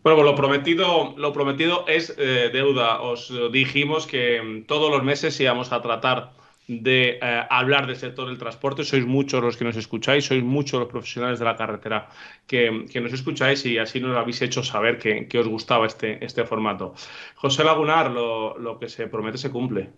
Bueno, pues lo prometido es deuda. Os dijimos que todos los meses íbamos a tratar de hablar del sector del transporte. Sois muchos los que nos escucháis, sois muchos los profesionales de la carretera que nos escucháis y así nos lo habéis hecho saber que os gustaba este formato. José Lagunar, lo que se promete se cumple.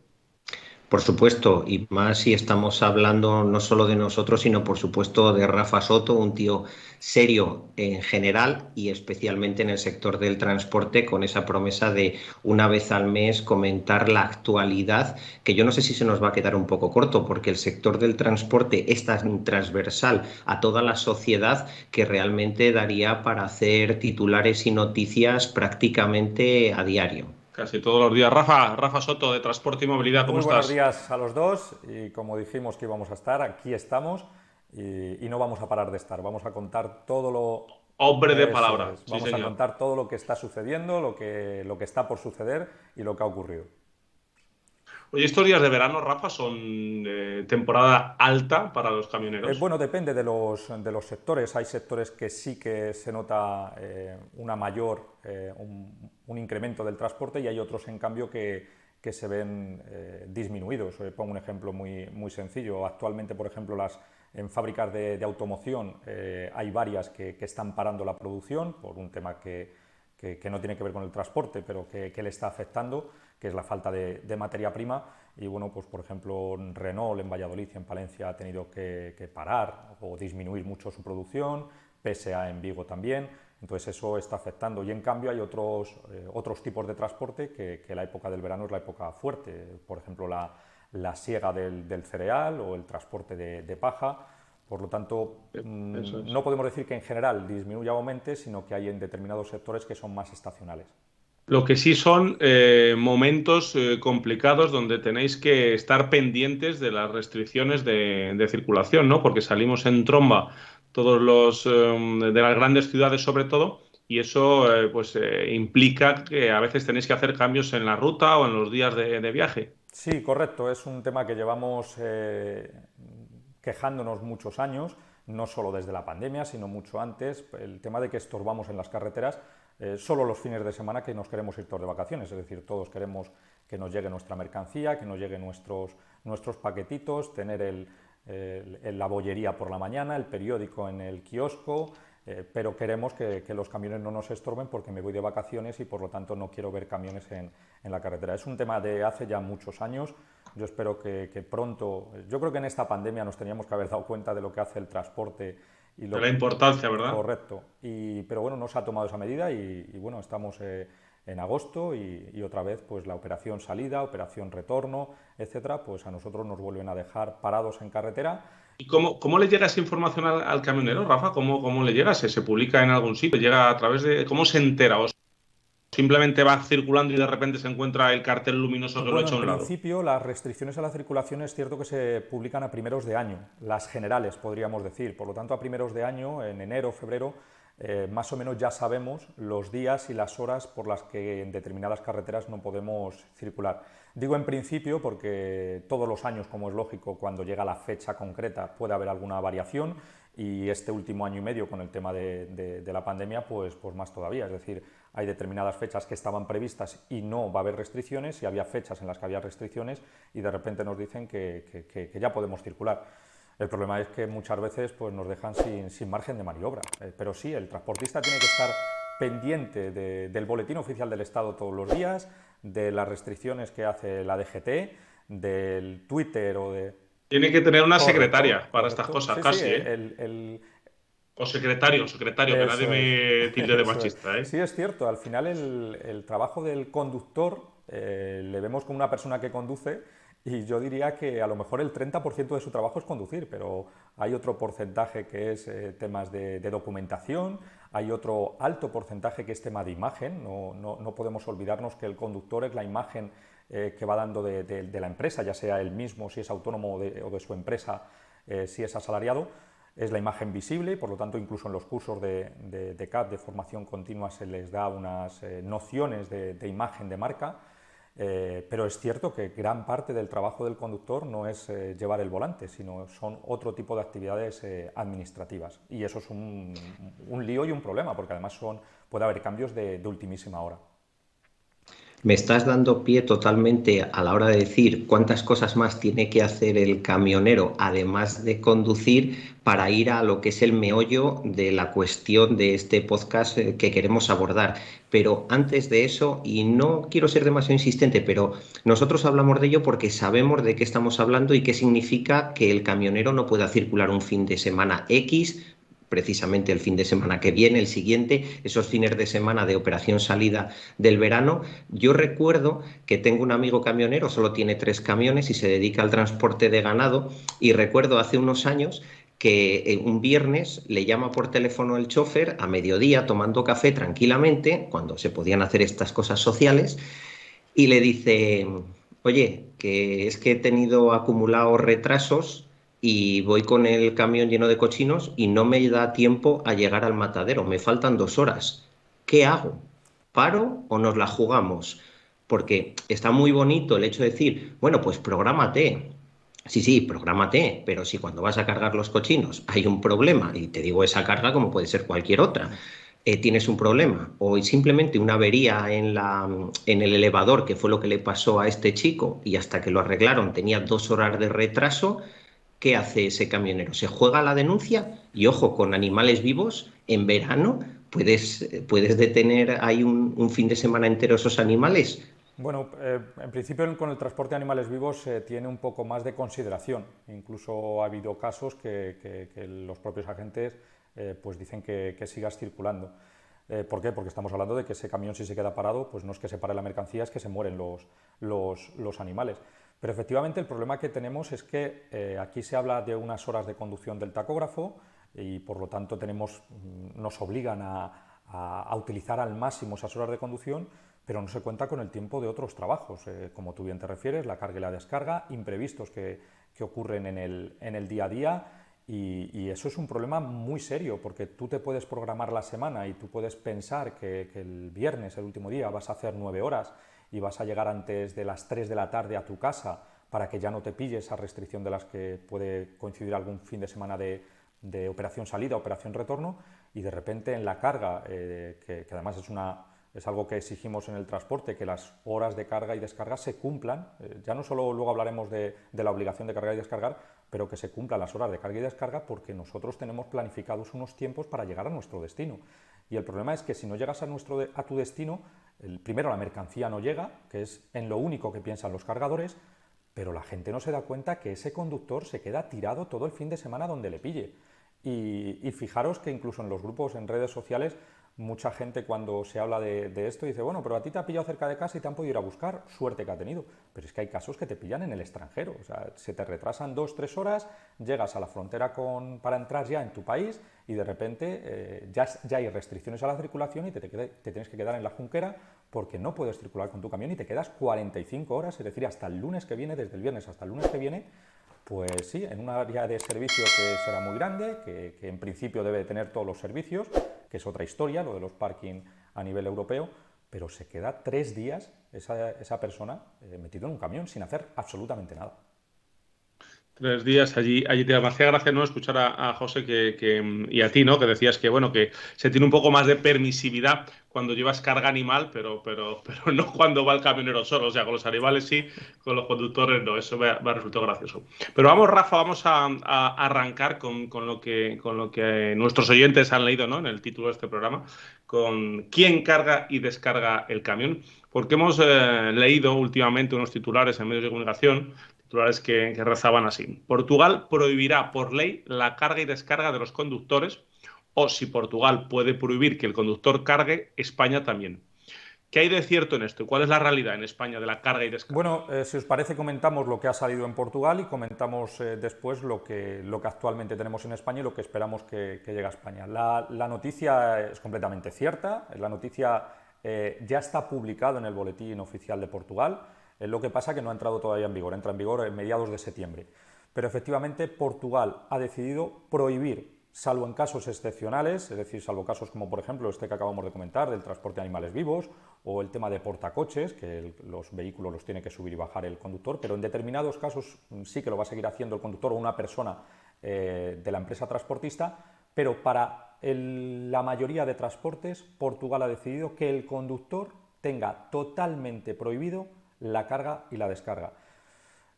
Por supuesto, y más si estamos hablando no solo de nosotros, sino por supuesto de Rafa Soto, un tío serio en general y especialmente en el sector del transporte, con esa promesa de una vez al mes comentar la actualidad, que yo no sé si se nos va a quedar un poco corto, porque el sector del transporte es tan transversal a toda la sociedad que realmente daría para hacer titulares y noticias prácticamente a diario. Casi todos los días. Rafa Soto, de Transporte y Movilidad, ¿cómo Muy buenos estás? días a los dos y como dijimos que íbamos a estar, aquí estamos y no vamos a parar de estar. Vamos a contar todo lo... Hombre de Eso palabra, es, sí vamos a señor. contar todo lo que está sucediendo, lo que está por suceder y lo que ha ocurrido. Oye, estos días de verano, Rafa, son temporada alta para los camioneros. Bueno, depende de los sectores. Hay sectores que sí que se nota una mayor, un incremento del transporte y hay otros, en cambio, que se ven disminuidos. Pongo un ejemplo muy sencillo. Actualmente, por ejemplo, en fábricas de automoción hay varias que están parando la producción por un tema que no tiene que ver con el transporte, pero que le está afectando, que es la falta de materia prima. Y bueno, pues por ejemplo, Renault en Valladolid y en Palencia ha tenido que parar o disminuir mucho su producción, PSA en Vigo también. Entonces eso está afectando. Y en cambio hay otros tipos de transporte que la época del verano es la época fuerte. Por ejemplo, la siega del cereal o el transporte de paja. Por lo tanto, Eso es. no podemos decir que en general disminuya o aumente, sino que hay en determinados sectores que son más estacionales. Lo que sí son momentos complicados donde tenéis que estar pendientes de las restricciones de circulación, ¿no? Porque salimos en tromba todos los de las grandes ciudades sobre todo, y eso pues implica que a veces tenéis que hacer cambios en la ruta o en los días de viaje. Sí, correcto. Es un tema que llevamos quejándonos muchos años, no solo desde la pandemia, sino mucho antes. El tema de que estorbamos en las carreteras solo los fines de semana que nos queremos ir todos de vacaciones. Es decir, todos queremos que nos llegue nuestra mercancía, que nos lleguen nuestros paquetitos, tener la bollería por la mañana, el periódico en el kiosco, pero queremos que los camiones no nos estorben porque me voy de vacaciones y por lo tanto no quiero ver camiones en la carretera. Es un tema de hace ya muchos años. Yo espero que pronto, yo creo que en esta pandemia nos teníamos que haber dado cuenta de lo que hace el transporte y De lo la importancia, ¿verdad? correcto. Pero bueno, no se ha tomado esa medida y bueno, estamos en agosto y otra vez pues la operación salida, operación retorno, etcétera, pues a nosotros nos vuelven a dejar parados en carretera. ¿Y cómo le llega esa información al camionero, Rafa? ¿Cómo le llega? ¿Se publica en algún sitio? ¿Llega a través de... ¿Cómo se entera? ¿O simplemente va circulando y de repente se encuentra el cartel luminoso que lo Bueno, echa en a un lado? principio las restricciones a la circulación es cierto que se publican a primeros de año, las generales podríamos decir, por lo tanto a primeros de año, en enero, febrero, más o menos ya sabemos los días y las horas por las que en determinadas carreteras no podemos circular. Digo en principio porque todos los años, como es lógico, cuando llega la fecha concreta puede haber alguna variación y este último año y medio con el tema de la pandemia, pues más todavía. Es decir, hay determinadas fechas que estaban previstas y no va a haber restricciones y había fechas en las que había restricciones y de repente nos dicen que ya podemos circular. El problema es que muchas veces pues, nos dejan sin margen de maniobra. Pero sí, el transportista tiene que estar pendiente del boletín oficial del Estado todos los días, de las restricciones que hace la DGT, del Twitter o de... Tiene que tener una Correcto, secretaria para estas correcto. cosas, Sí, sí, casi, ¿eh? O secretario, que nadie eso me es, tilde de eso es. machista, ¿eh? Sí, es cierto, al final el trabajo del conductor le vemos como una persona que conduce y yo diría que a lo mejor el 30% de su trabajo es conducir, pero hay otro porcentaje que es temas de documentación, hay otro alto porcentaje que es tema de imagen, no podemos olvidarnos que el conductor es la imagen que va dando de la empresa, ya sea él mismo, si es autónomo o de su empresa, si es asalariado, es la imagen visible y por lo tanto incluso en los cursos de CAP, de formación continua, se les da unas nociones de imagen de marca. Pero es cierto que gran parte del trabajo del conductor no es llevar el volante, sino son otro tipo de actividades administrativas. Y eso es un lío y un problema, porque además puede haber cambios de ultimísima hora. Me estás dando pie totalmente a la hora de decir cuántas cosas más tiene que hacer el camionero, además de conducir, para ir a lo que es el meollo de la cuestión de este podcast que queremos abordar. Pero antes de eso, y no quiero ser demasiado insistente, pero nosotros hablamos de ello porque sabemos de qué estamos hablando y qué significa que el camionero no pueda circular un fin de semana X, precisamente el fin de semana que viene, el siguiente, esos fines de semana de operación salida del verano. Yo recuerdo que tengo un amigo camionero, solo tiene 3 camiones y se dedica al transporte de ganado, y recuerdo hace unos años que un viernes le llama por teléfono el chofer a mediodía tomando café tranquilamente, cuando se podían hacer estas cosas sociales, y le dice: oye, que es que he tenido acumulados retrasos y voy con el camión lleno de cochinos y no me da tiempo a llegar al matadero, me faltan 2 horas. ¿Qué hago? ¿Paro o nos la jugamos? Porque está muy bonito el hecho de decir, bueno, pues prográmate. Sí, sí, prográmate, pero si cuando vas a cargar los cochinos hay un problema, y te digo esa carga como puede ser cualquier otra, tienes un problema o simplemente una avería en el elevador, que fue lo que le pasó a este chico, y hasta que lo arreglaron tenía 2 horas de retraso. ¿Qué hace ese camionero? ¿Se juega la denuncia? Y ojo, con animales vivos, en verano puedes detener ahí un fin de semana entero esos animales. Bueno, en principio con el transporte de animales vivos se tiene un poco más de consideración. Incluso ha habido casos que los propios agentes pues dicen que sigas circulando. ¿Por qué? Porque estamos hablando de que ese camión, si se queda parado, pues no es que se pare la mercancía, es que se mueren los animales. Pero efectivamente el problema que tenemos es que aquí se habla de unas horas de conducción del tacógrafo y por lo tanto nos obligan a utilizar al máximo esas horas de conducción, pero no se cuenta con el tiempo de otros trabajos, como tú bien te refieres, la carga y la descarga, imprevistos que ocurren en el día a día, y eso es un problema muy serio, porque tú te puedes programar la semana y tú puedes pensar que el viernes, el último día, vas a hacer 9 horas y vas a llegar antes de las 3 de la tarde a tu casa para que ya no te pille esa restricción de las que puede coincidir algún fin de semana de operación salida, operación retorno, y de repente en la carga, que además es algo que exigimos en el transporte, que las horas de carga y descarga se cumplan. Ya no solo luego hablaremos de la obligación de cargar y descargar, pero que se cumplan las horas de carga y descarga, porque nosotros tenemos planificados unos tiempos para llegar a nuestro destino. Y el problema es que si no llegas a tu destino, primero la mercancía no llega, que es en lo único que piensan los cargadores, pero la gente no se da cuenta que ese conductor se queda tirado todo el fin de semana donde le pille. Y fijaros que incluso en los grupos, en redes sociales, mucha gente cuando se habla de esto dice, bueno, pero a ti te ha pillado cerca de casa y te han podido ir a buscar, suerte que ha tenido. Pero es que hay casos que te pillan en el extranjero, o sea, se te retrasan 2-3 horas, llegas a la frontera para entrar ya en tu país y de repente ya hay restricciones a la circulación y te tienes que quedar en la Junquera porque no puedes circular con tu camión y te quedas 45 horas, es decir, hasta el lunes que viene, desde el viernes hasta el lunes que viene. Pues sí, en un área de servicio que será muy grande, que en principio debe tener todos los servicios, que es otra historia, lo de los parking a nivel europeo, pero se queda 3 días esa persona metido en un camión sin hacer absolutamente nada. 3 días allí te hacía gracia, ¿no?, escuchar a José y a ti, ¿no?, que decías que bueno, que se tiene un poco más de permisividad cuando llevas carga animal, pero no cuando va el camionero solo. O sea, con los animales sí, con los conductores no. Eso me ha resultado gracioso. Pero vamos, Rafa, vamos a arrancar con lo que nuestros oyentes han leído, ¿no?, en el título de este programa, con quién carga y descarga el camión. Porque hemos leído últimamente unos titulares en medios de comunicación, titulares que rezaban así: Portugal prohibirá por ley la carga y descarga de los conductores, o si Portugal puede prohibir que el conductor cargue, España también. ¿Qué hay de cierto en esto? ¿Cuál es la realidad en España de la carga y descarga? Bueno, si os parece, comentamos lo que ha salido en Portugal y comentamos después lo que actualmente tenemos en España y lo que esperamos que llegue a España. La noticia es completamente cierta, la noticia ya está publicada en el boletín oficial de Portugal. Lo que pasa es que no ha entrado todavía en vigor, entra en vigor en mediados de septiembre. Pero efectivamente Portugal ha decidido prohibir, salvo en casos excepcionales, es decir, salvo casos como por ejemplo este que acabamos de comentar del transporte de animales vivos o el tema de portacoches, que los vehículos los tiene que subir y bajar el conductor, pero en determinados casos sí que lo va a seguir haciendo el conductor o una persona de la empresa transportista, pero para la mayoría de transportes Portugal ha decidido que el conductor tenga totalmente prohibido la carga y la descarga.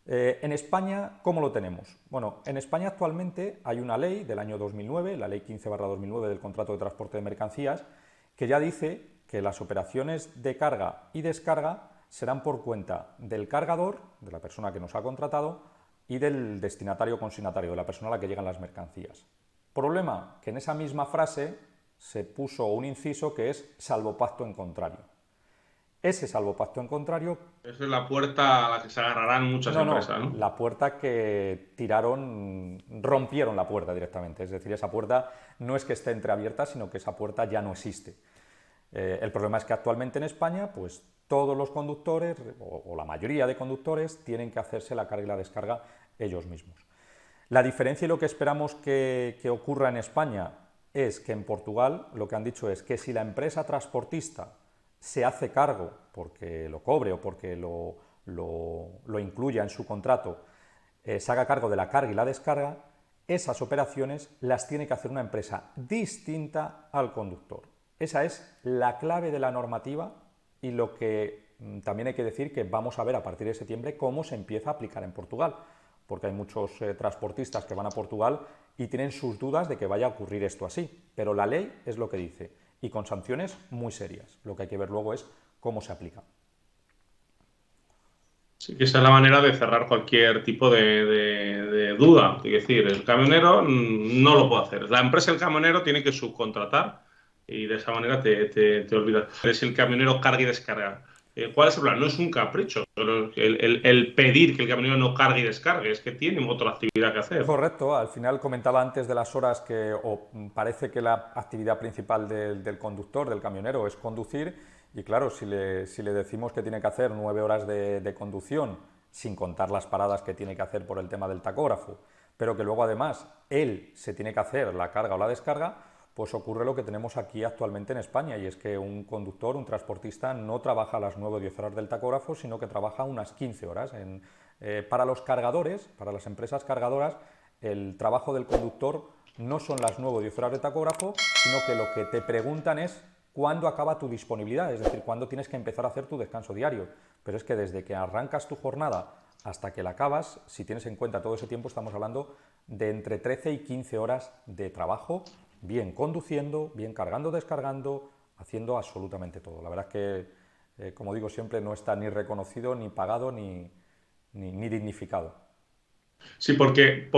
En España, ¿cómo lo tenemos? Bueno, en España actualmente hay una ley del año 2009, la ley 15/2009 del contrato de transporte de mercancías, que ya dice que las operaciones de carga y descarga serán por cuenta del cargador, de la persona que nos ha contratado, y del destinatario o consignatario, de la persona a la que llegan las mercancías. Problema, que en esa misma frase se puso un inciso que es salvo pacto en contrario. Ese salvo pacto en contrario... Esa es la puerta a la que se agarrarán muchas empresas, ¿no? La puerta que rompieron la puerta directamente. Es decir, esa puerta no es que esté entreabierta, sino que esa puerta ya no existe. El problema es que actualmente en España, pues todos los conductores, o la mayoría de conductores, tienen que hacerse la carga y la descarga ellos mismos. La diferencia y lo que esperamos que ocurra en España es que en Portugal lo que han dicho es que si la empresa transportista se hace cargo porque lo cobre o porque lo incluya en su contrato, se haga cargo de la carga y la descarga, esas operaciones las tiene que hacer una empresa distinta al conductor. Esa es la clave de la normativa y lo que también hay que decir que vamos a ver a partir de septiembre cómo se empieza a aplicar en Portugal, porque hay muchos transportistas que van a Portugal y tienen sus dudas de que vaya a ocurrir esto así, pero la ley es lo que dice, y con sanciones muy serias. Lo que hay que ver luego es cómo se aplica. Sí, que esa es la manera de cerrar cualquier tipo de duda. Es decir, el camionero no lo puede hacer. La empresa del camionero tiene que subcontratar y de esa manera te olvidas. Es el camionero carga y descarga. ¿Cuál es el plan? No es un capricho el pedir que el camionero no cargue y descargue, es que tiene otra actividad que hacer. Correcto, al final comentaba antes de las horas que parece que la actividad principal del conductor, del camionero, es conducir y claro, si le decimos que tiene que hacer 9 horas de conducción, sin contar las paradas que tiene que hacer por el tema del tacógrafo, pero que luego además él se tiene que hacer la carga o la descarga, pues ocurre lo que tenemos aquí actualmente en España, y es que un conductor, un transportista, no trabaja las 9 o 10 horas del tacógrafo, sino que trabaja unas 15 horas. Para los cargadores, para las empresas cargadoras, el trabajo del conductor no son las 9 o 10 horas de tacógrafo, sino que lo que te preguntan es cuándo acaba tu disponibilidad, es decir, cuándo tienes que empezar a hacer tu descanso diario. Pero es que desde que arrancas tu jornada hasta que la acabas, si tienes en cuenta todo ese tiempo, estamos hablando de entre 13 y 15 horas de trabajo, bien conduciendo, bien cargando, descargando, haciendo absolutamente todo. La verdad es que, como digo siempre, no está ni reconocido, ni pagado, ni dignificado. Sí, porque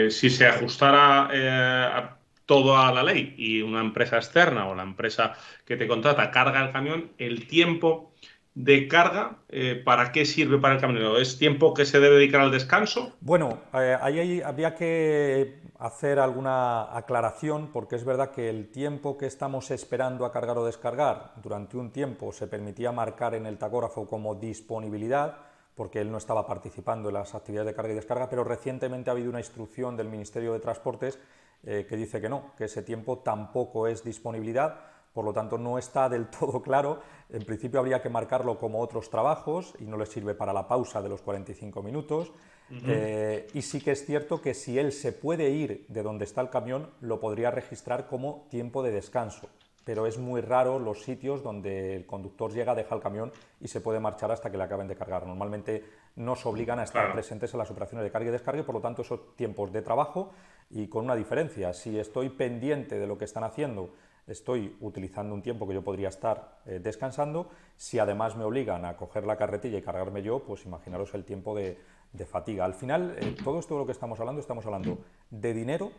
si se ajustara todo a la ley y una empresa externa o la empresa que te contrata carga el camión, el tiempo de carga, ¿para qué sirve para el camionero? ¿Es tiempo que se debe dedicar al descanso? Bueno, ahí habría que hacer alguna aclaración, porque es verdad que el tiempo que estamos esperando a cargar o descargar, durante un tiempo se permitía marcar en el tacógrafo como disponibilidad, porque él no estaba participando en las actividades de carga y descarga, pero recientemente ha habido una instrucción del Ministerio de Transportes que dice que no, que ese tiempo tampoco es disponibilidad, por lo tanto no está del todo claro. En principio habría que marcarlo como otros trabajos y no le sirve para la pausa de los 45 minutos. Y sí que es cierto que si él se puede ir de donde está el camión, lo podría registrar como tiempo de descanso, pero es muy raro los sitios donde el conductor llega, deja el camión y se puede marchar hasta que le acaben de cargar. Normalmente nos obligan a estar presentes en las operaciones de carga y descarga, y por lo tanto esos tiempos de trabajo, y con una diferencia: si estoy pendiente de lo que están haciendo, estoy utilizando un tiempo que yo podría estar descansando. Si además me obligan a coger la carretilla y cargarme yo, pues imaginaros el tiempo de fatiga. Al final, todo esto de lo que estamos hablando de dinero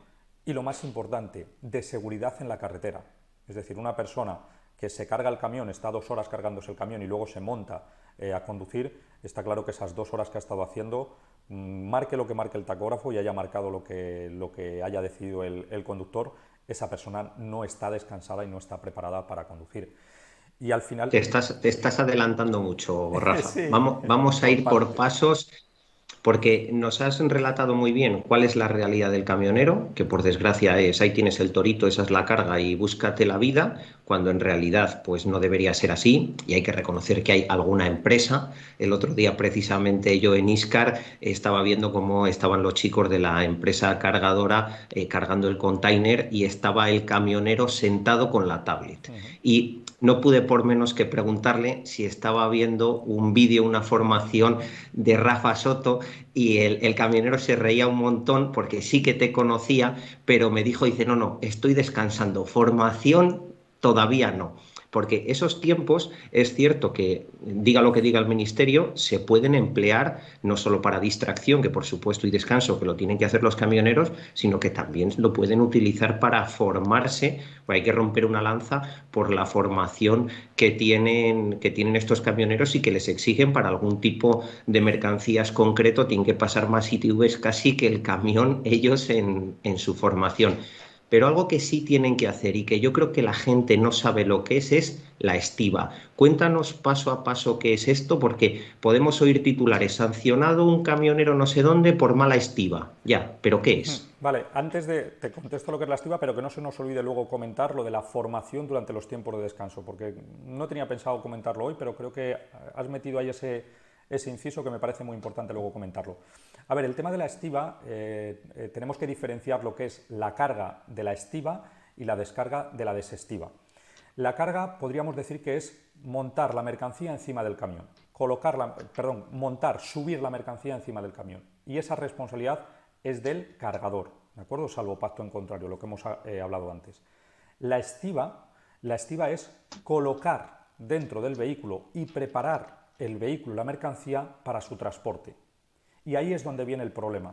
y, lo más importante, de seguridad en la carretera. Es decir, una persona que se carga el camión, está 2 horas cargándose el camión y luego se monta a conducir, está claro que esas 2 horas que ha estado haciendo, marque lo que marque el tacógrafo y haya marcado lo que haya decidido el conductor, esa persona no está descansada y no está preparada para conducir. Y al final... Te estás adelantando mucho, Rafa. Sí, vamos a ir por pasos. porque nos has relatado muy bien cuál es la realidad del camionero, que por desgracia es, ahí tienes el torito, esa es la carga y búscate la vida, cuando en realidad pues no debería ser así, y hay que reconocer que hay alguna empresa. El otro día precisamente yo en Iscar estaba viendo cómo estaban los chicos de la empresa cargadora cargando el container y estaba el camionero sentado con la tablet. Y no pude por menos que preguntarle si estaba viendo un vídeo, una formación de Rafa Soto, y el camionero se reía un montón porque sí que te conocía, pero me dijo, dice, no, estoy descansando, formación todavía no. Porque esos tiempos, es cierto que, diga lo que diga el Ministerio, se pueden emplear no solo para distracción, que por supuesto, y descanso, que lo tienen que hacer los camioneros, sino que también lo pueden utilizar para formarse. Pues hay que romper una lanza por la formación que tienen estos camioneros y que les exigen para algún tipo de mercancías concreto. Tienen que pasar más ITVs casi que el camión ellos en su formación. Pero algo que sí tienen que hacer y que yo creo que la gente no sabe lo que es la estiba. Cuéntanos paso a paso qué es esto, porque podemos oír titulares: sancionado un camionero no sé dónde por mala estiba. Ya, ¿pero qué es? Vale, antes te contesto lo que es la estiba, pero que no se nos olvide luego comentar lo de la formación durante los tiempos de descanso, porque no tenía pensado comentarlo hoy, pero creo que has metido ahí ese inciso que me parece muy importante luego comentarlo. A ver, el tema de la estiba, tenemos que diferenciar lo que es la carga de la estiba y la descarga de la desestiva. La carga podríamos decir que es montar la mercancía encima del camión, subir la mercancía encima del camión, y esa responsabilidad es del cargador, ¿de acuerdo? Salvo pacto en contrario, lo que hemos hablado antes. La estiba es colocar dentro del vehículo y preparar el vehículo, la mercancía, para su transporte. Y ahí es donde viene el problema.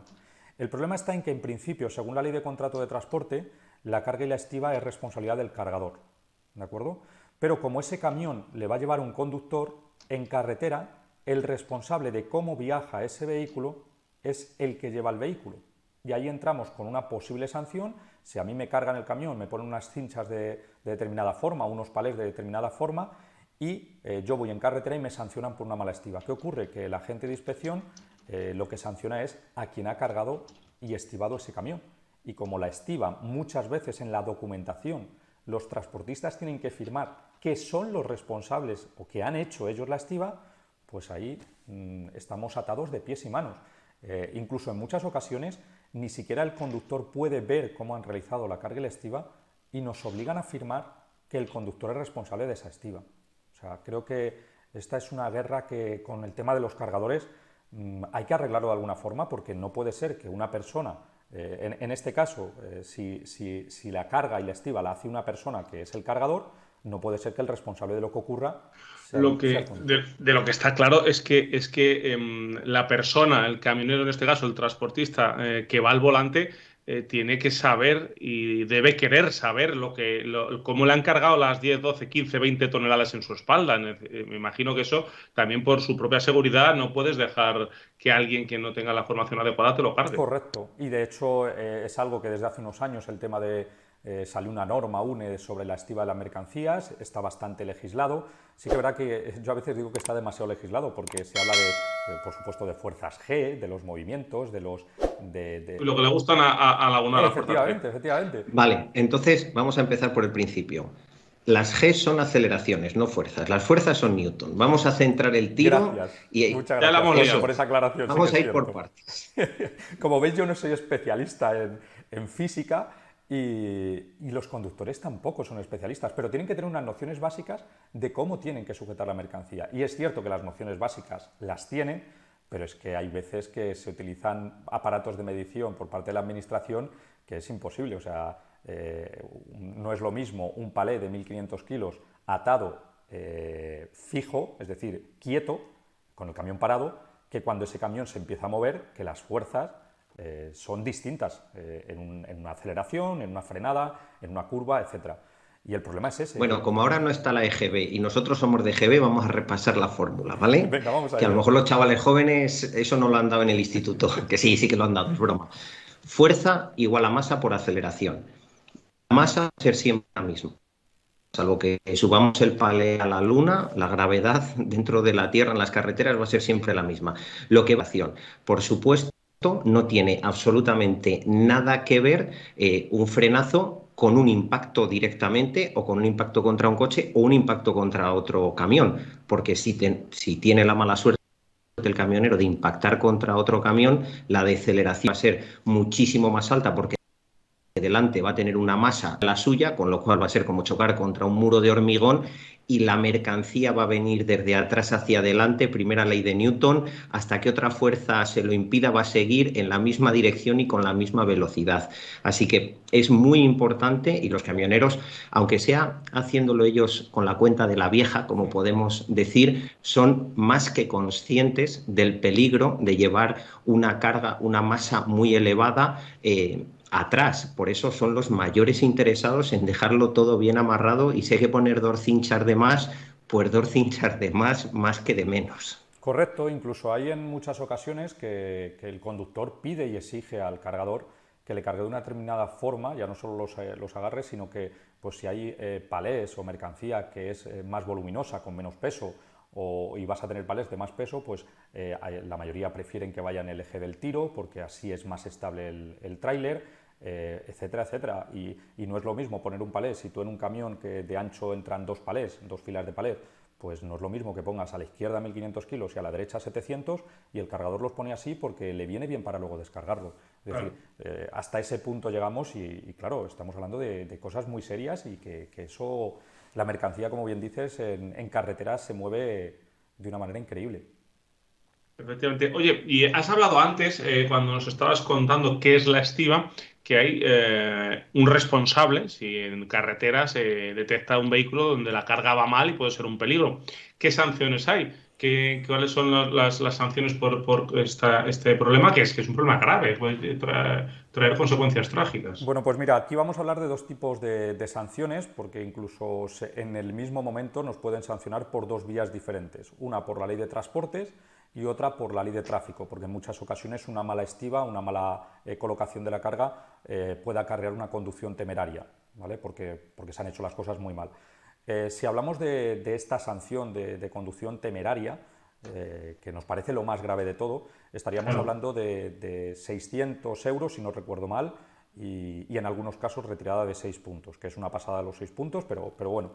El problema está en que, en principio, según la ley de contrato de transporte, la carga y la estiba es responsabilidad del cargador, ¿de acuerdo? Pero como ese camión le va a llevar un conductor, en carretera, el responsable de cómo viaja ese vehículo es el que lleva el vehículo. Y ahí entramos con una posible sanción. Si a mí me cargan el camión, me ponen unas cinchas de determinada forma, unos palés de determinada forma, y yo voy en carretera y me sancionan por una mala estiba. ¿Qué ocurre? Que el agente de inspección lo que sanciona es a quien ha cargado y estibado ese camión. Y como la estiba, muchas veces en la documentación, los transportistas tienen que firmar que son los responsables o que han hecho ellos la estiba, pues ahí estamos atados de pies y manos. Incluso en muchas ocasiones ni siquiera el conductor puede ver cómo han realizado la carga y la estiba, y nos obligan a firmar que el conductor es responsable de esa estiba. O sea, creo que esta es una guerra que, con el tema de los cargadores, hay que arreglarlo de alguna forma, porque no puede ser que una persona, en este caso, si la carga y la estiba la hace una persona que es el cargador, no puede ser que el responsable de lo que ocurra sea el conductor. De lo que está claro es que la persona, el camionero en este caso, el transportista que va al volante, tiene que saber y debe querer saber cómo le han cargado las 10, 12, 15, 20 toneladas en su espalda. Me imagino que eso también, por su propia seguridad, no puedes dejar que alguien que no tenga la formación adecuada te lo cargue. Correcto, y de hecho es algo que desde hace unos años el tema de salió una norma UNE sobre la estiba de las mercancías, está bastante legislado. Sí que es verdad que yo a veces digo que está demasiado legislado, porque se habla por supuesto, de fuerzas G, de los movimientos, de los... Lo que le gustan a Laguna. Efectivamente. Vale, entonces vamos a empezar por el principio. Las G son aceleraciones, no fuerzas. Las fuerzas son Newton. Vamos a centrar el tiro. Gracias. Muchas gracias por esa aclaración. Vamos a ir por partes. Como veis, yo no soy especialista en física, y los conductores tampoco son especialistas, pero tienen que tener unas nociones básicas de cómo tienen que sujetar la mercancía. Y es cierto que las nociones básicas las tienen, pero es que hay veces que se utilizan aparatos de medición por parte de la administración que es imposible. O sea, no es lo mismo un palé de 1.500 kilos atado fijo, es decir, quieto, con el camión parado, que cuando ese camión se empieza a mover, que las fuerzas son distintas en una aceleración, en una frenada, en una curva, etc. Y el problema es ese. Bueno, como ahora no está la EGB y nosotros somos de EGB, vamos a repasar la fórmula, ¿vale? Venga, vamos a que a lo mejor los chavales jóvenes eso no lo han dado en el instituto, que sí que lo han dado, es broma. Fuerza igual a masa por aceleración. La masa va a ser siempre la misma. salvo que subamos el palé a la luna, la gravedad dentro de la Tierra en las carreteras va a ser siempre la misma. Lo que va a acción, por supuesto, no tiene absolutamente nada que ver un frenazo con un impacto directamente o con un impacto contra un coche o un impacto contra otro camión, porque si tiene la mala suerte el camionero de impactar contra otro camión, la deceleración va a ser muchísimo más alta porque delante va a tener una masa la suya, con lo cual va a ser como chocar contra un muro de hormigón y la mercancía va a venir desde atrás hacia adelante, primera ley de Newton, hasta que otra fuerza se lo impida, va a seguir en la misma dirección y con la misma velocidad. Así que es muy importante y los camioneros, aunque sea haciéndolo ellos con la cuenta de la vieja, como podemos decir, son más que conscientes del peligro de llevar una carga, una masa muy elevada atrás. Por eso son los mayores interesados en dejarlo todo bien amarrado y si hay que poner door cinchas de más, pues door cinchas de más que de menos. Correcto, incluso hay en muchas ocasiones que el conductor pide y exige al cargador que le cargue de una determinada forma, ya no solo los agarres, sino que pues si hay palés o mercancía que es más voluminosa, con menos peso, y vas a tener palés de más peso, pues la mayoría prefieren que vaya en el eje del tiro, porque así es más estable el tráiler, etcétera, etcétera. Y no es lo mismo poner un palé, si tú en un camión que de ancho entran dos palés, dos filas de palés, pues no es lo mismo que pongas a la izquierda 1500 kilos y a la derecha 700 y el cargador los pone así porque le viene bien para luego descargarlo. Es decir, hasta ese punto llegamos y claro, estamos hablando de cosas muy serias y que eso, la mercancía, como bien dices, en carreteras se mueve de una manera increíble. Efectivamente. Oye, y has hablado antes, cuando nos estabas contando qué es la estiba, que hay un responsable si en carretera se detecta un vehículo donde la carga va mal y puede ser un peligro. ¿Qué sanciones hay? ¿Cuáles son las sanciones por este problema? Que es un problema grave, puede traer consecuencias trágicas. Bueno, pues mira, aquí vamos a hablar de dos tipos de sanciones, porque incluso en el mismo momento nos pueden sancionar por dos vías diferentes. Una por la ley de transportes y otra por la ley de tráfico, porque en muchas ocasiones una mala estiba, una mala colocación de la carga puede acarrear una conducción temeraria, ¿vale? Porque se han hecho las cosas muy mal. Si hablamos de esta sanción de conducción temeraria, que nos parece lo más grave de todo, estaríamos Claro. hablando de 600 euros, si no recuerdo mal, y en algunos casos retirada de 6 puntos, que es una pasada los 6 puntos, pero bueno.